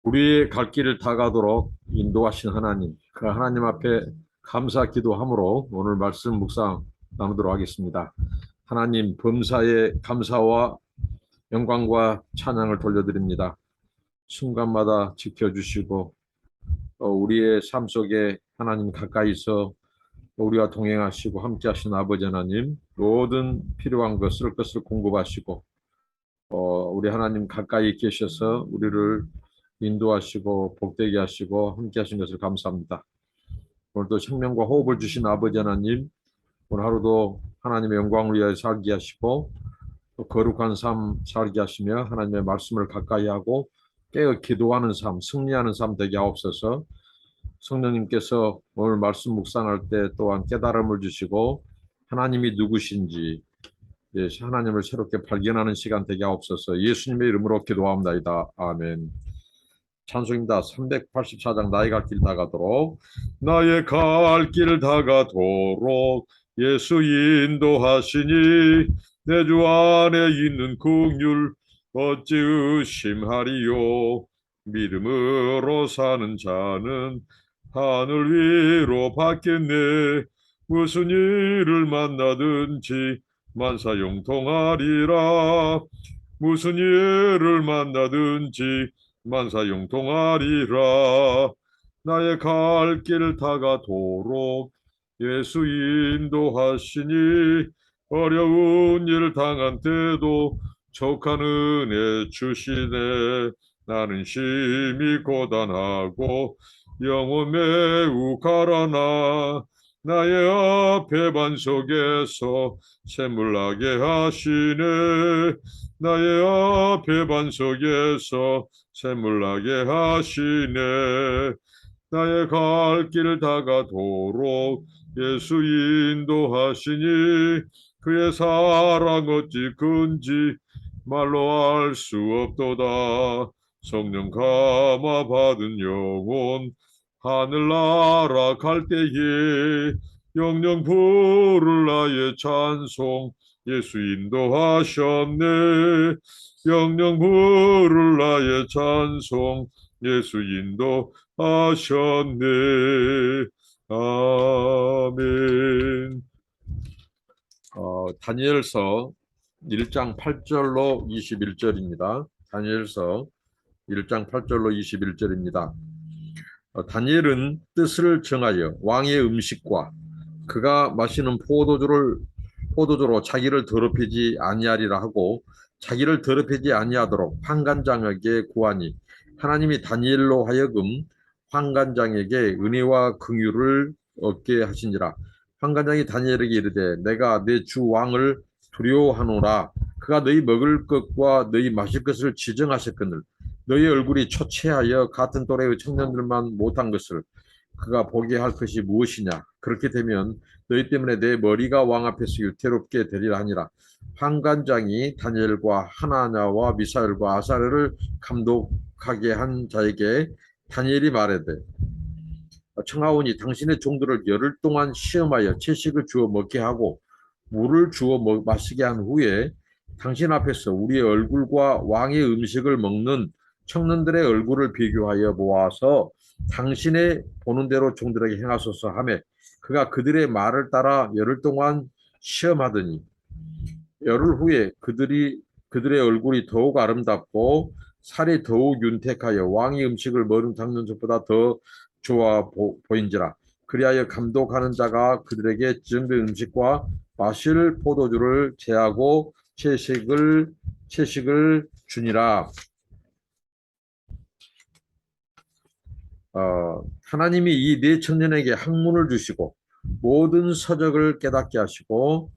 우리의 갈 길을 다가도록 인도하신 하나님, 그 하나님 앞에 감사 기도함으로 오늘 말씀 묵상 나누도록 하겠습니다. 하나님 범사에 감사와 영광과 찬양을 돌려드립니다. 순간마다 지켜주시고 우리의 삶 속에 하나님 가까이서 우리와 동행하시고 함께하신 아버지 하나님, 모든 필요한 것을 공급하시고 우리 하나님 가까이 계셔서 우리를 인도하시고 복되게 하시고 함께 하신 것을 감사합니다. 오늘도 생명과 호흡을 주신 아버지 하나님, 오늘 하루도 하나님의 영광을 위하여 살게 하시고 또 거룩한 삶 살게 하시며 하나님의 말씀을 가까이 하고 깨어 기도하는 삶, 승리하는 삶 되게 하옵소서. 성령님께서 오늘 말씀 묵상할 때 또한 깨달음을 주시고 하나님이 누구신지 하나님을 새롭게 발견하는 시간 되게 하옵소서. 예수님의 이름으로 기도합니다. 아멘. 찬송입니다. 384장 나의 갈 길 다가도록. 나의 갈 길 다가도록 예수 인도하시니 내 주 안에 있는 긍휼 어찌 의심하리요. 믿음으로 사는 자는 하늘 위로 받겠네. 무슨 일을 만나든지 만사용통하리라. 무슨 일을 만나든지 만사용통하리라. 나의 갈 길 다가도록 예수 인도하시니 어려운 일 당한 때도 족한 은혜 주시네. 나는 심히 고단하고 영혼 매우 가라나 나의 앞에 반석에서 샘물나게 하시네. 나의 앞에 반석에서 샘물나게 하시네. 나의 갈 길 다가도록 예수 인도하시니 그의 사랑 어찌 큰지 말로 알 수 없도다. 성령 감화 받은 영혼 하늘나라 갈 때에 영영 부를 나의 찬송 예수 인도하셨네. 영영 부를 나의 찬송 예수 인도하셨네. 아멘. 다니엘서 1장 8절로 21절입니다. 다니엘서 1장 8절로 21절입니다. 다니엘은 뜻을 정하여 왕의 음식과 그가 마시는 포도주로 자기를 더럽히지 아니하리라 하고 자기를 더럽히지 아니하도록 환관장에게 구하니 하나님이 다니엘로 하여금 환관장에게 은혜와 긍휼을 얻게 하시니라. 환관장이 다니엘에게 이르되 내가 내 주 왕을 두려워하노라. 그가 너희 먹을 것과 너희 마실 것을 지정하셨거늘 너희 얼굴이 초췌하여 같은 또래의 청년들만 못한 것을 그가 보게 할 것이 무엇이냐. 그렇게 되면 너희 때문에 내 머리가 왕 앞에서 유태롭게 되리라 하니라. 환관장이 다니엘과 하나냐와 미사엘과 아사랴를 감독하게 한 자에게 다니엘이 말하되 청하오니 당신의 종들을 열흘 동안 시험하여 채식을 주어 먹게 하고 물을 주어 마시게 한 후에 당신 앞에서 우리의 얼굴과 왕의 음식을 먹는 청년들의 얼굴을 비교하여 모아서 당신의 보는 대로 종들에게 행하소서 하매 그가 그들의 말을 따라 열흘 동안 시험하더니 열흘 후에 그들의 얼굴이 더욱 아름답고 살이 더욱 윤택하여 왕의 음식을 먹는 장면보다 더 좋아 보인지라. 그리하여 감독하는 자가 그들에게 지정된 음식과 마실 포도주를 제하고 채식을 주니라. 하나님이 이 네 청년에게 학문을 주시고 모든 서적을 깨닫게 하시고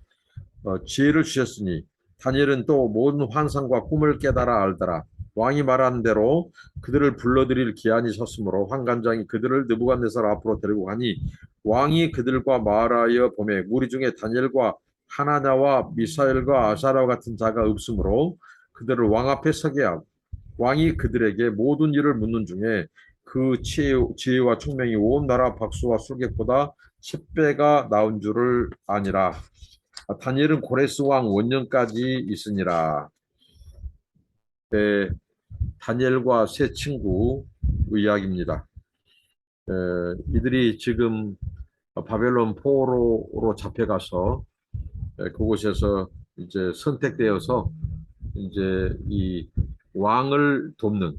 지혜를 주셨으니 다니엘은 또 모든 환상과 꿈을 깨달아 알더라. 왕이 말한 대로 그들을 불러들일 기한이 섰으므로 환관장이 그들을 느부갓네살 앞으로 데리고 가니 왕이 그들과 말하여 보매 무리 중에 다니엘과 하나냐와 미사엘과 아사랴와 같은 자가 없으므로 그들을 왕 앞에 서게 하고 왕이 그들에게 모든 일을 묻는 중에 그 지혜와 총명이 온 나라 박수와 술객보다 10배가 나온 줄을 아니라. 다니엘은 고레스 왕 원년까지 있으니라. 다니엘과 세 친구 이야기입니다. 이들이 지금 바벨론 포로로 잡혀가서 그곳에서 이제 선택되어서 이제 이 왕을 돕는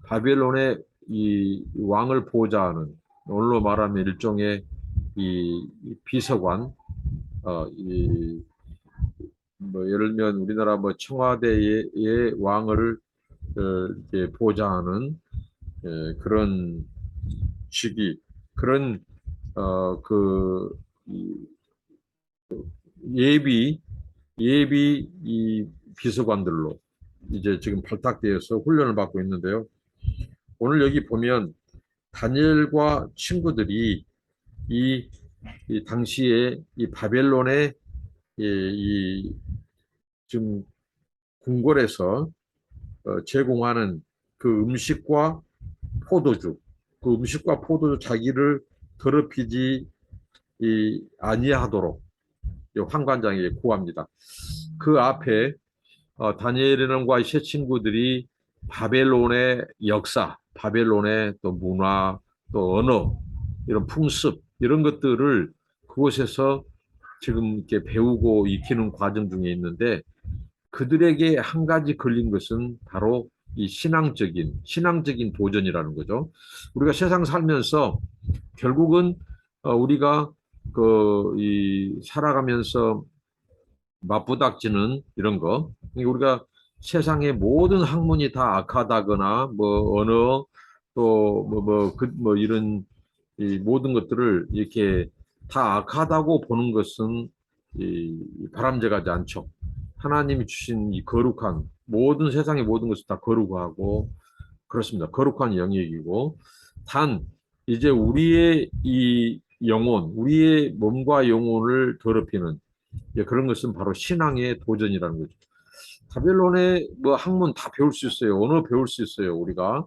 바벨론의 이 왕을 보좌하는 오늘로 말하면 일종의 이 비서관 이 뭐 예를 들면 우리나라 뭐 청와대의 왕을 이렇게 보좌하는 그런 시기 그런 그 예비 이 비서관들로 이제 지금 발탁되어서 훈련을 받고 있는데요. 오늘 여기 보면 다니엘과 친구들이 이 당시에 이 바벨론의 이 지금 궁궐에서 제공하는 그 음식과 포도주, 그 음식과 포도주 자기를 더럽히지 아니하도록 환관장에게 구합니다. 그 앞에 다니엘과 세 친구들이 바벨론의 역사, 바벨론의 또 문화, 또 언어, 이런 풍습, 이런 것들을 그곳에서 지금 이렇게 배우고 익히는 과정 중에 있는데 그들에게 한 가지 걸린 것은 바로 이 신앙적인 도전이라는 거죠. 우리가 세상 살면서 결국은 우리가 살아가면서 맞부닥치는 이런 거. 우리가 세상의 모든 학문이 다 악하다거나 뭐 언어 또 이런 이 모든 것들을 이렇게 다 악하다고 보는 것은 바람직하지 않죠. 하나님이 주신 이 거룩한 모든 세상의 모든 것을 다 거룩하고 그렇습니다. 거룩한 영역이고 단 이제 우리의 이 영혼, 우리의 몸과 영혼을 더럽히는 그런 것은 바로 신앙의 도전이라는 거죠. 바벨론의 뭐 학문 다 배울 수 있어요. 언어 배울 수 있어요. 우리가.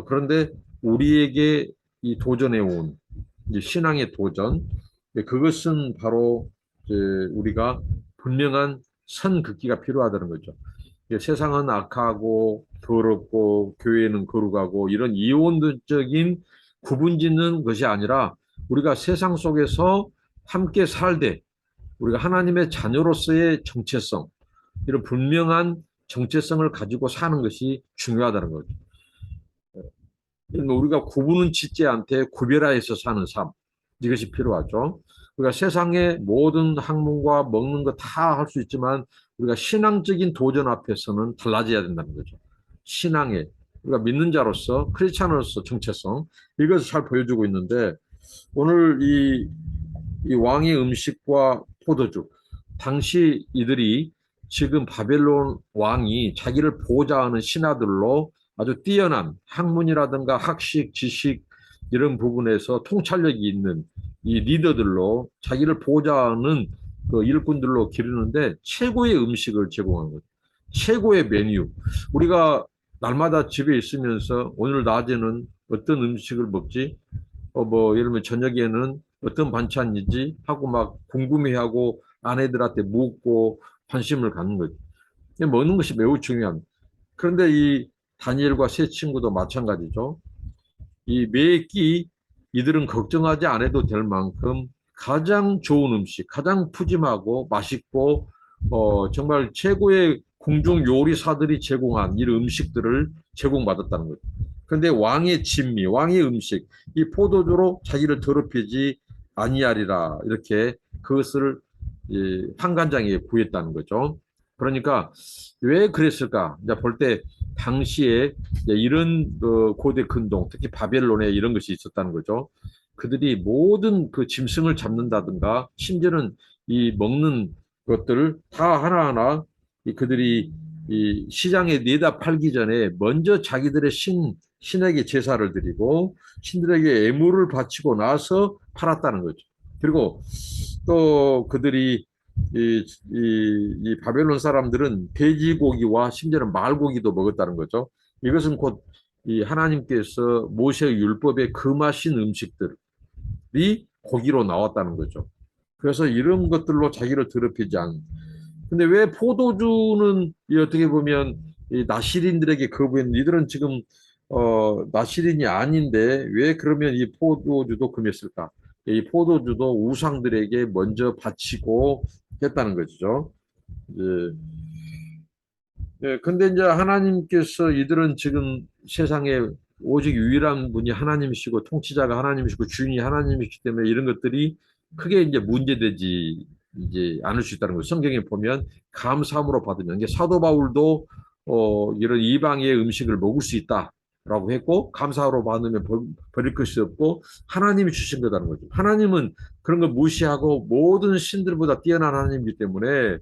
그런데 우리에게 이 도전해 온 신앙의 도전, 그것은 바로 우리가 분명한 선 긋기가 필요하다는 거죠. 세상은 악하고 더럽고 교회는 거룩하고 이런 이원적인 구분짓는 것이 아니라 우리가 세상 속에서 함께 살되 우리가 하나님의 자녀로서의 정체성, 이런 분명한 정체성을 가지고 사는 것이 중요하다는 거죠. 우리가 구분은 짓지 않되 구별하여서 사는 삶, 이것이 필요하죠. 우리가 세상의 모든 학문과 먹는 거 다 할 수 있지만 우리가 신앙적인 도전 앞에서는 달라져야 된다는 거죠. 신앙의 우리가 믿는 자로서 크리스찬으로서 정체성 이것을 잘 보여주고 있는데 오늘 이 왕의 음식과 포도주 당시 이들이 지금 바벨론 왕이 자기를 보호자하는 신하들로 아주 뛰어난 학문이라든가 학식, 지식 이런 부분에서 통찰력이 있는 이 리더들로 자기를 보호자하는 그 일꾼들로 기르는데 최고의 음식을 제공하는 거죠. 최고의 메뉴. 우리가 날마다 집에 있으면서 오늘 낮에는 어떤 음식을 먹지? 예를 들면 저녁에는 어떤 반찬이지? 하고 막 궁금해하고 아내들한테 묻고 관심을 갖는 거죠. 먹는 것이 매우 중요합니다. 그런데 이 다니엘과 세 친구도 마찬가지죠. 이 매 끼 이들은 걱정하지 않아도 될 만큼 가장 좋은 음식, 가장 푸짐하고 맛있고 정말 최고의 궁중 요리사들이 제공한 이 음식들을 제공받았다는 거죠. 그런데 왕의 진미, 왕의 음식, 이 포도주로 자기를 더럽히지 아니하리라 이렇게 그것을 환관장에 구했다는 거죠. 그러니까 왜 그랬을까? 이제 볼 때 당시에 이런 고대 근동, 특히 바벨론에 이런 것이 있었다는 거죠. 그들이 모든 그 짐승을 잡는다든가 심지어는 이 먹는 것들을 다 하나하나 그들이 이 시장에 내다 팔기 전에 먼저 자기들의 신에게 제사를 드리고 신들에게 애물을 바치고 나서 팔았다는 거죠. 그리고 또 그들이 이 바벨론 사람들은 돼지고기와 심지어는 말고기도 먹었다는 거죠. 이것은 곧 이 하나님께서 모세의 율법에 금하신 음식들이 고기로 나왔다는 거죠. 그래서 이런 것들로 자기를 더럽히지 않는. 근데 왜 포도주는 어떻게 보면 이 나시린들에게 거부했는데 이들은 지금 나시린이 아닌데 왜 그러면 이 포도주도 금했을까? 이 포도주도 우상들에게 먼저 바치고 했다는 것이죠. 이제 근데 이제 하나님께서 이들은 지금 세상에 오직 유일한 분이 하나님이시고 통치자가 하나님이시고 주인이 하나님이시기 때문에 이런 것들이 크게 이제 문제되지 이제 않을 수 있다는 거예요. 성경에 보면 감사함으로 받으면 이게 사도 바울도 이런 이방의 음식을 먹을 수 있다라고 했고 감사로 받으면 버릴 것이 없고 하나님이 주신 거다는 거죠. 하나님은 그런 걸 무시하고 모든 신들보다 뛰어난 하나님이기 때문에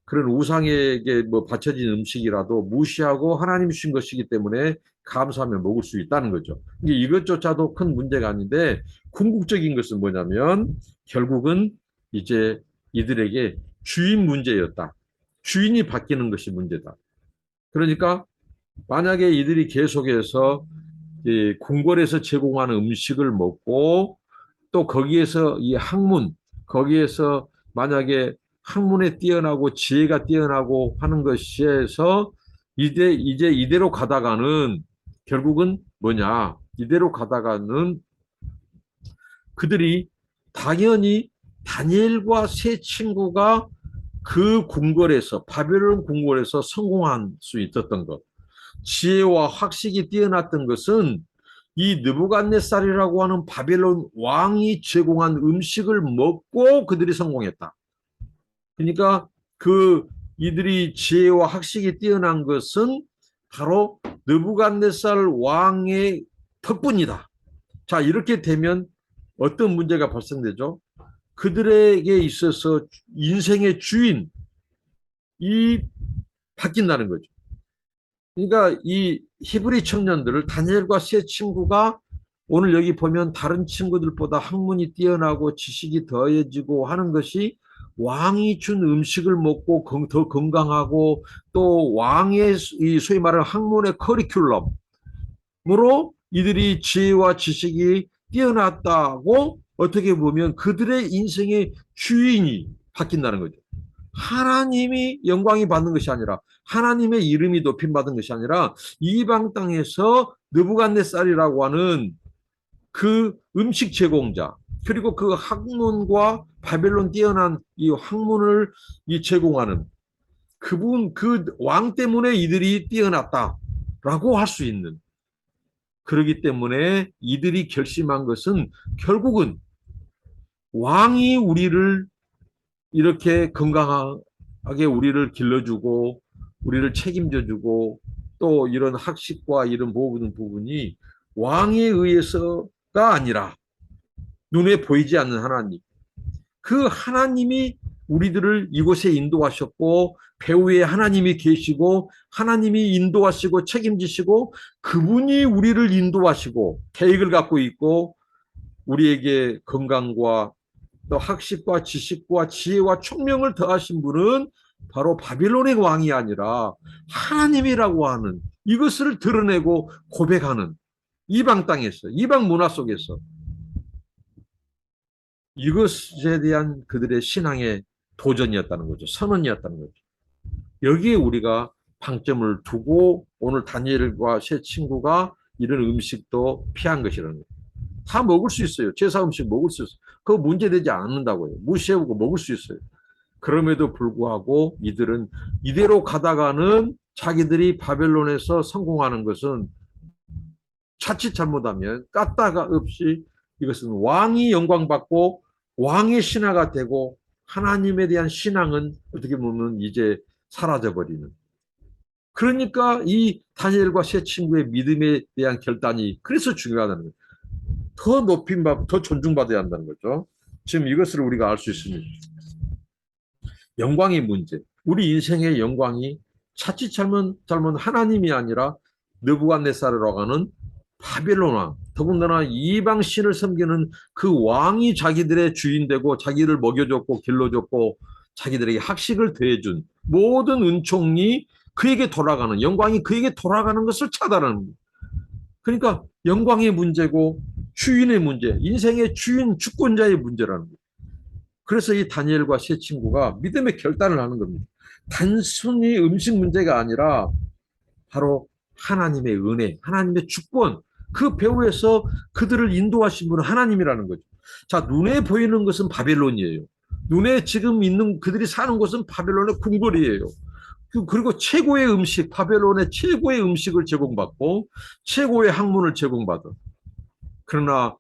그런 우상에게 뭐 바쳐진 음식이라도 무시하고 하나님 주신 것이기 때문에 감사하며 먹을 수 있다는 거죠. 이게 이것조차도 큰 문제가 아닌데 궁극적인 것은 뭐냐면 결국은 이제 이들에게 주인 문제였다. 주인이 바뀌는 것이 문제다. 그러니까 만약에 이들이 계속해서 이 궁궐에서 제공하는 음식을 먹고 또 거기에서 이 학문, 거기에서 만약에 학문에 뛰어나고 지혜가 뛰어나고 하는 것에서 이제 이대로 가다가는 결국은 뭐냐? 이대로 가다가는 그들이 당연히 다니엘과 세 친구가 그 궁궐에서 바벨론 궁궐에서 성공할 수 있었던 것. 지혜와 학식이 뛰어났던 것은 이 느부갓네살이라고 하는 바벨론 왕이 제공한 음식을 먹고 그들이 성공했다. 그러니까 그 이들이 지혜와 학식이 뛰어난 것은 바로 느부갓네살 왕의 덕분이다. 자, 이렇게 되면 어떤 문제가 발생되죠? 그들에게 있어서 인생의 주인이 바뀐다는 거죠. 그러니까 이 히브리 청년들을 다니엘과 세 친구가 오늘 여기 보면 다른 친구들보다 학문이 뛰어나고 지식이 더해지고 하는 것이 왕이 준 음식을 먹고 더 건강하고 또 왕의 이 소위 말하는 학문의 커리큘럼으로 이들이 지혜와 지식이 뛰어났다고 어떻게 보면 그들의 인생의 주인이 바뀐다는 거죠. 하나님이 영광이 받는 것이 아니라 하나님의 이름이 높임 받은 것이 아니라 이방 땅에서 느부갓네살이라고 하는 그 음식 제공자 그리고 그 학문과 바벨론 뛰어난 이 학문을 제공하는 그분 그 왕 때문에 이들이 뛰어났다라고 할 수 있는 그러기 때문에 이들이 결심한 것은 결국은 왕이 우리를 이렇게 건강하게 우리를 길러주고 우리를 책임져주고 또 이런 학식과 이런 모든 부분이 왕에 의해서가 아니라 눈에 보이지 않는 하나님 그 하나님이 우리들을 이곳에 인도하셨고 배후에 하나님이 계시고 하나님이 인도하시고 책임지시고 그분이 우리를 인도하시고 계획을 갖고 있고 우리에게 건강과 또 학식과 지식과 지혜와 총명을 더하신 분은 바로 바빌론의 왕이 아니라 하나님이라고 하는 이것을 드러내고 고백하는 이방 땅에서 이방 문화 속에서 이것에 대한 그들의 신앙의 도전이었다는 거죠. 선언이었다는 거죠. 여기에 우리가 방점을 두고 오늘 다니엘과 세 친구가 이런 음식도 피한 것이라는 거예요. 다 먹을 수 있어요. 제사 음식 먹을 수 있어요. 그거 문제되지 않는다고요. 무시하고 먹을 수 있어요. 그럼에도 불구하고 이들은 이대로 가다가는 자기들이 바벨론에서 성공하는 것은 자칫 잘못하면 까따가 없이 이것은 왕이 영광받고 왕의 신하가 되고 하나님에 대한 신앙은 어떻게 보면 이제 사라져버리는. 그러니까 이 다니엘과 세 친구의 믿음에 대한 결단이 그래서 중요하다는 거예요. 더 높임받고 더 존중받아야 한다는 거죠. 지금 이것을 우리가 알 수 있습니다. 영광의 문제. 우리 인생의 영광이 자칫 잘못 하나님이 아니라 느부갓네살이라고 하는 바벨론 왕, 더군다나 이방 신을 섬기는 그 왕이 자기들의 주인 되고 자기를 먹여줬고 길러줬고 자기들에게 학식을 더해준 모든 은총이 그에게 돌아가는 영광이 그에게 돌아가는 것을 차단하는 거예요. 그러니까 영광의 문제고 주인의 문제, 인생의 주인 주권자의 문제라는 거예요. 그래서 이 다니엘과 세 친구가 믿음의 결단을 하는 겁니다. 단순히 음식 문제가 아니라 바로 하나님의 은혜, 하나님의 주권, 그 배후에서 그들을 인도하신 분은 하나님이라는 거죠. 자, 눈에 보이는 것은 바벨론이에요. 눈에 지금 있는 그들이 사는 곳은 바벨론의 궁궐이에요. 그리고 최고의 음식, 바벨론의 최고의 음식을 제공받고 최고의 학문을 제공받은. 그러나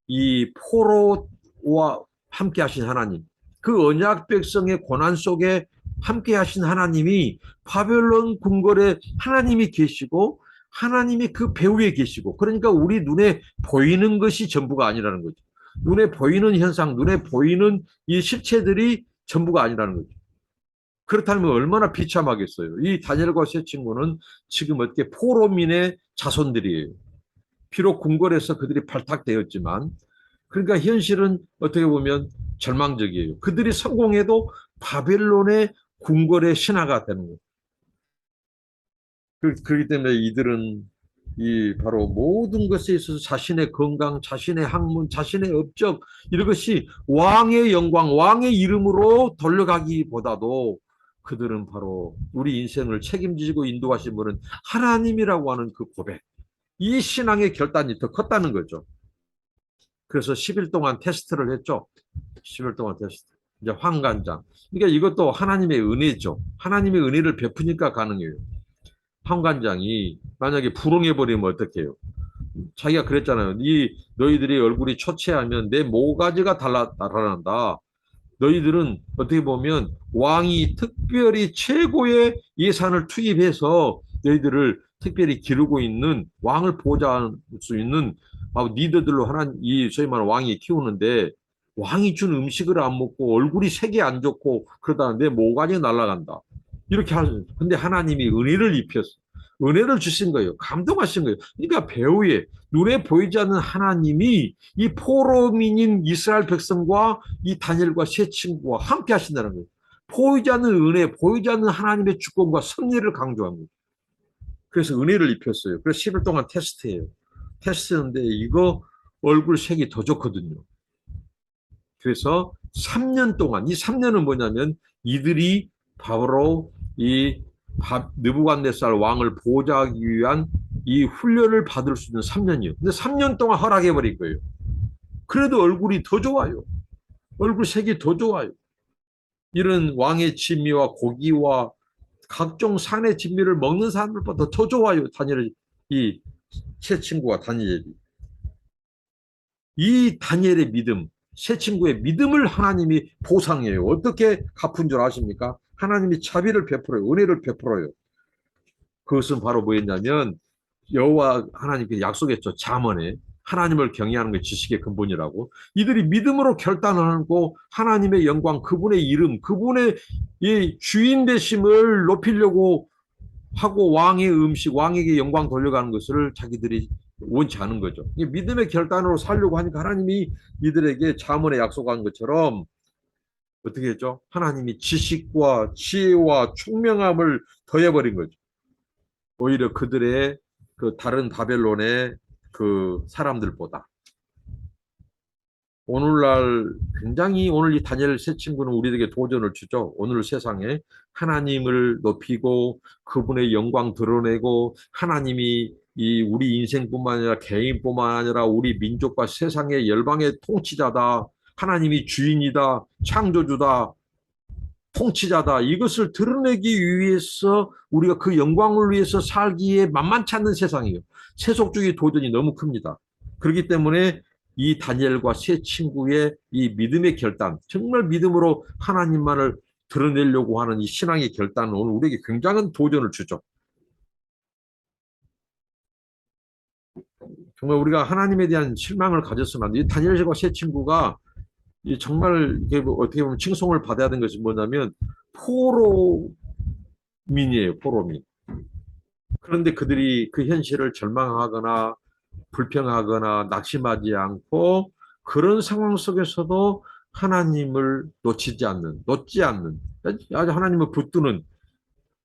이 포로와 함께 하신 하나님, 그 언약 백성의 고난 속에 함께 하신 하나님이 바벨론 궁궐에 하나님이 계시고 하나님이 그 배후에 계시고, 그러니까 우리 눈에 보이는 것이 전부가 아니라는 거죠. 눈에 보이는 현상, 눈에 보이는 이 실체들이 전부가 아니라는 거죠. 그렇다면 얼마나 비참하겠어요. 이 다니엘과 세 친구는 지금 어떻게 포로민의 자손들이에요. 비록 궁궐에서 그들이 발탁되었지만, 그러니까 현실은 어떻게 보면 절망적이에요. 그들이 성공해도 바벨론의 궁궐의 신하가 되는 거예요. 그렇기 때문에 이들은 이 바로 모든 것에 있어서 자신의 건강, 자신의 학문, 자신의 업적, 이런 것이 왕의 영광, 왕의 이름으로 돌려가기보다도 그들은 바로 우리 인생을 책임지고 인도하신 분은 하나님이라고 하는 그 고백, 이 신앙의 결단이 더 컸다는 거죠. 그래서 10일 동안 테스트를 했죠. 10일 동안 테스트. 이제 환관장. 그러니까 이것도 하나님의 은혜죠. 하나님의 은혜를 베푸니까 가능해요. 환관장이 만약에 불응해버리면 어떡해요? 자기가 그랬잖아요. 너희들이 얼굴이 초췌하면 내 모가지가 달아난다. 너희들은 어떻게 보면 왕이 특별히 최고의 예산을 투입해서 너희들을 특별히 기르고 있는 왕을 보좌할 수 있는 리더들로 이 소위 말하는 왕이 키우는데, 왕이 준 음식을 안 먹고 얼굴이 색이 안 좋고 그러다 내 모가지 날아간다. 이렇게 하는. 근데 하나님이 은혜를 입혔어. 은혜를 주신 거예요. 감동하신 거예요. 그러니까 배후에 눈에 보이지 않는 하나님이 이 포로민인 이스라엘 백성과 이 다니엘과 세 친구와 함께 하신다는 거예요. 보이지 않는 은혜, 보이지 않는 하나님의 주권과 섭리를 강조합니다. 그래서 은혜를 입혔어요. 그래서 10일 동안 테스트해요. 테스트했는데 이거 얼굴 색이 더 좋거든요. 그래서 3년 동안, 이 3년은 뭐냐면 이들이 바로 이 느부갓네살 왕을 보호하기 위한 이 훈련을 받을 수 있는 3년이에요. 근데 3년 동안 허락해버린 거예요. 그래도 얼굴이 더 좋아요. 얼굴 색이 더 좋아요. 이런 왕의 진미와 고기와 각종 산의 진미를 먹는 사람들보다 더 좋아요. 다니엘, 이 세 친구와 다니엘이. 이 다니엘의 믿음, 세 친구의 믿음을 하나님이 보상해요. 어떻게 갚은 줄 아십니까? 하나님이 자비를 베풀어요. 은혜를 베풀어요. 그것은 바로 뭐였냐면 여호와 하나님께 약속했죠. 잠언에 하나님을 경외하는 게 지식의 근본이라고. 이들이 믿음으로 결단하고 하나님의 영광, 그분의 이름, 그분의 이 주인 되심을 높이려고 하고 왕의 음식, 왕에게 영광 돌려가는 것을 자기들이 원치 않은 거죠. 믿음의 결단으로 살려고 하니까 하나님이 이들에게 잠언에 약속한 것처럼 어떻게 했죠? 하나님이 지식과 지혜와 총명함을 더해버린 거죠. 오히려 그들의 그 다른 바벨론의 그 사람들보다. 오늘날 굉장히 오늘 이 다니엘 세 친구는 우리에게 도전을 주죠. 오늘 세상에 하나님을 높이고 그분의 영광 드러내고 하나님이 이 우리 인생뿐만 아니라 개인뿐만 아니라 우리 민족과 세상의 열방의 통치자다. 하나님이 주인이다. 창조주다. 통치자다. 이것을 드러내기 위해서 우리가 그 영광을 위해서 살기에 만만치 않는 세상이에요. 세속주의 도전이 너무 큽니다. 그렇기 때문에 이 다니엘과 세 친구의 이 믿음의 결단, 정말 믿음으로 하나님만을 드러내려고 하는 이 신앙의 결단은 오늘 우리에게 굉장한 도전을 주죠. 정말 우리가 하나님에 대한 실망을 가졌으면 안 돼. 이 다니엘과 세 친구가 정말 어떻게 보면 칭송을 받아야 되는 것이 뭐냐면 포로민이에요. 포로민. 그런데 그들이 그 현실을 절망하거나 불평하거나 낙심하지 않고 그런 상황 속에서도 하나님을 놓지 않는 아주 하나님을 붙드는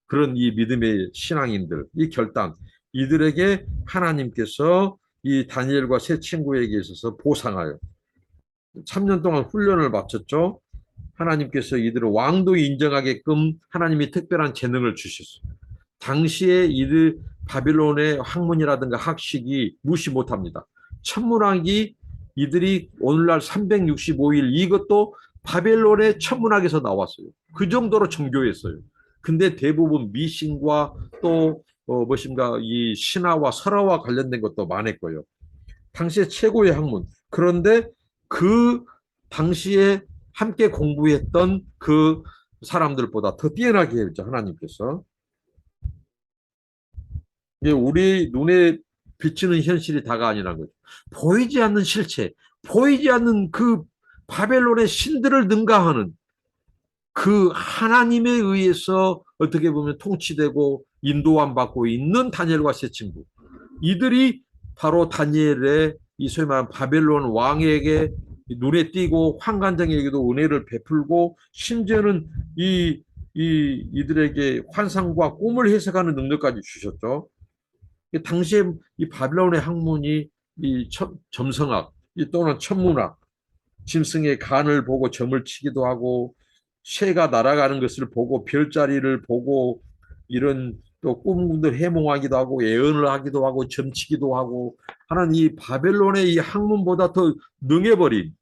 그런 이 믿음의 신앙인들, 이 결단, 이들에게 하나님께서 이 다니엘과 세 친구에게 있어서 보상하여 3년 동안 훈련을 마쳤죠. 하나님께서 이들을 왕도 인정하게끔 하나님이 특별한 재능을 주셨어요. 당시에 바빌론의 학문이라든가 학식이 무시 못합니다. 천문학이 이들이 오늘날 365일 이것도 바벨론의 천문학에서 나왔어요. 그 정도로 정교했어요. 근데 대부분 미신과 또 무엇인가 이 신화와 설화와 관련된 것도 많았고요. 당시에 최고의 학문. 그런데 그 당시에 함께 공부했던 그 사람들보다 더 뛰어나게 했죠, 하나님께서. 이게 우리 눈에 비치는 현실이 다가 아니라는 거죠. 보이지 않는 실체, 보이지 않는 그 바벨론의 신들을 능가하는 그 하나님에 의해서 어떻게 보면 통치되고 인도함 받고 있는 다니엘과 세 친구. 이들이 바로 다니엘의 이 소위 말하는 바벨론 왕에게 눈에 띄고 환관장에게도 은혜를 베풀고 심지어는 이들에게 환상과 꿈을 해석하는 능력까지 주셨죠. 당시에 이 바벨론의 학문이 이 점성학 또는 천문학, 짐승의 간을 보고 점을 치기도 하고 새가 날아가는 것을 보고 별자리를 보고 이런 또 꿈들 해몽하기도 하고 예언을 하기도 하고 점치기도 하고 하는 이 바벨론의 이 학문보다 더 능해버린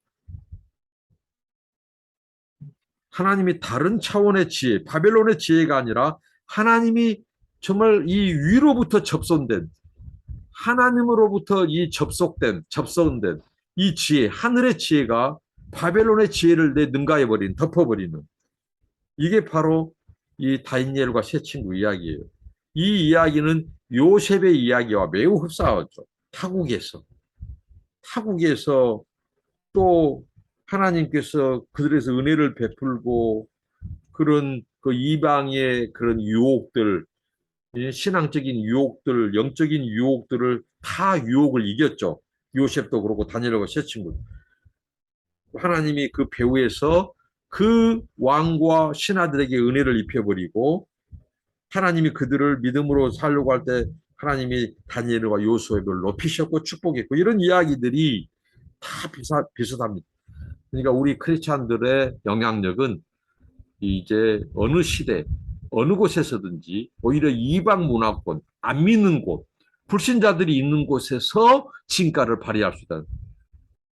하나님이 다른 차원의 지혜, 바벨론의 지혜가 아니라 하나님이 정말 이 위로부터 접선된 하나님으로부터 이 접선된 이 지혜, 하늘의 지혜가 바벨론의 지혜를 능가해버린, 덮어버리는 이게 바로 이 다니엘과 세 친구 이야기예요. 이 이야기는 요셉의 이야기와 매우 흡사하죠. 타국에서 또 하나님께서 그들에서 은혜를 베풀고 그런 그 이방의 그런 유혹들, 신앙적인 유혹들, 영적인 유혹들을 다 유혹을 이겼죠. 요셉도 그렇고 다니엘과 세 친구. 하나님이 그 배후에서 그 왕과 신하들에게 은혜를 입혀버리고 하나님이 그들을 믿음으로 살려고 할 때 하나님이 다니엘과 요셉을 높이셨고 축복했고 이런 이야기들이 다 비슷합니다. 그러니까 우리 크리스찬들의 영향력은 이제 어느 시대, 어느 곳에서든지 오히려 이방 문화권, 안 믿는 곳, 불신자들이 있는 곳에서 진가를 발휘할 수 있다.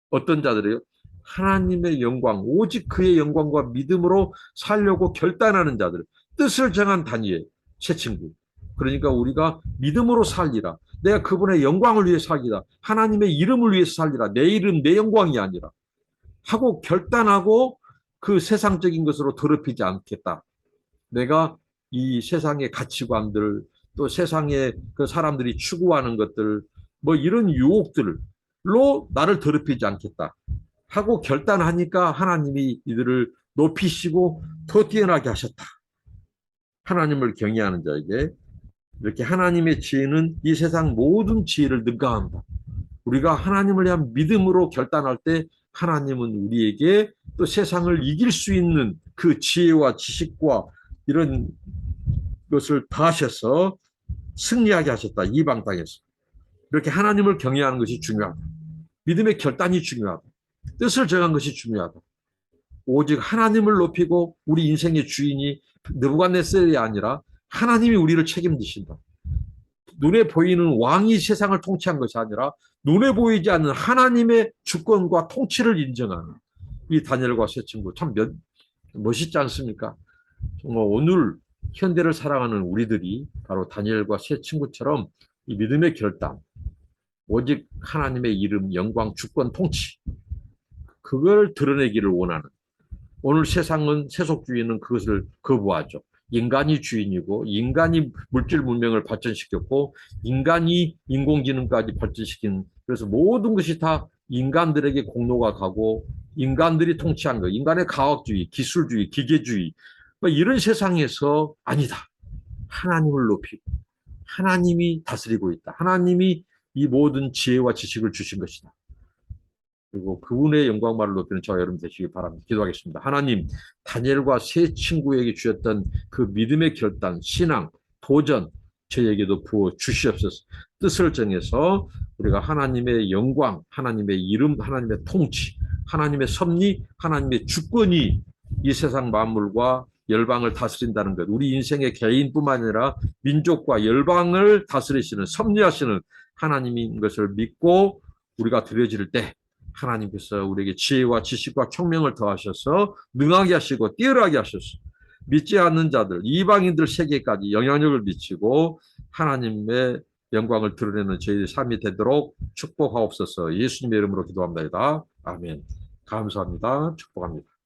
어떤 자들이요? 하나님의 영광, 오직 그의 영광과 믿음으로 살려고 결단하는 자들, 뜻을 정한 다니엘, 새 친구. 그러니까 우리가 믿음으로 살리라. 내가 그분의 영광을 위해 살리라. 하나님의 이름을 위해서 살리라. 내 이름, 내 영광이 아니라. 하고 결단하고 그 세상적인 것으로 더럽히지 않겠다. 내가 이 세상의 가치관들, 또 세상의 그 사람들이 추구하는 것들, 뭐 이런 유혹들로 나를 더럽히지 않겠다. 하고 결단하니까 하나님이 이들을 높이시고 더 뛰어나게 하셨다. 하나님을 경외하는 자에게 이렇게 하나님의 지혜는 이 세상 모든 지혜를 능가한다. 우리가 하나님을 위한 믿음으로 결단할 때 하나님은 우리에게 또 세상을 이길 수 있는 그 지혜와 지식과 이런 것을 다하셔서 승리하게 하셨다. 이방 땅에서. 이렇게 하나님을 경외하는 것이 중요하다. 믿음의 결단이 중요하다. 뜻을 정한 것이 중요하다. 오직 하나님을 높이고 우리 인생의 주인이 느부갓네살이 아니라 하나님이 우리를 책임지신다. 눈에 보이는 왕이 세상을 통치한 것이 아니라 눈에 보이지 않는 하나님의 주권과 통치를 인정하는 이 다니엘과 세 친구 참 멋있지 않습니까? 정말 오늘 현대를 살아가는 우리들이 바로 다니엘과 세 친구처럼 이 믿음의 결단, 오직 하나님의 이름, 영광, 주권, 통치 그걸 드러내기를 원하는 오늘 세상은 세속주의는 그것을 거부하죠. 인간이 주인이고 인간이 물질 문명을 발전시켰고 인간이 인공지능까지 발전시킨 그래서 모든 것이 다 인간들에게 공로가 가고 인간들이 통치한 거 인간의 과학주의, 기술주의, 기계주의 뭐 이런 세상에서 아니다. 하나님을 높이고 하나님이 다스리고 있다. 하나님이 이 모든 지혜와 지식을 주신 것이다. 그리고 그분의 영광만을 높이는 저와 여러분 되시기 바랍니다. 기도하겠습니다. 하나님, 다니엘과 세 친구에게 주셨던 그 믿음의 결단, 신앙, 도전 저에게도 부어 주시옵소서. 뜻을 정해서 우리가 하나님의 영광, 하나님의 이름, 하나님의 통치, 하나님의 섭리, 하나님의 주권이 이 세상 만물과 열방을 다스린다는 것, 우리 인생의 개인뿐만 아니라 민족과 열방을 다스리시는, 섭리하시는 하나님인 것을 믿고 우리가 드려질 때 하나님께서 우리에게 지혜와 지식과 총명을 더하셔서 능하게 하시고 뛰어나게 하셔서 믿지 않는 자들, 이방인들 세계까지 영향력을 미치고 하나님의 영광을 드러내는 저희의 삶이 되도록 축복하옵소서. 예수님의 이름으로 기도합니다. 아멘. 감사합니다. 축복합니다.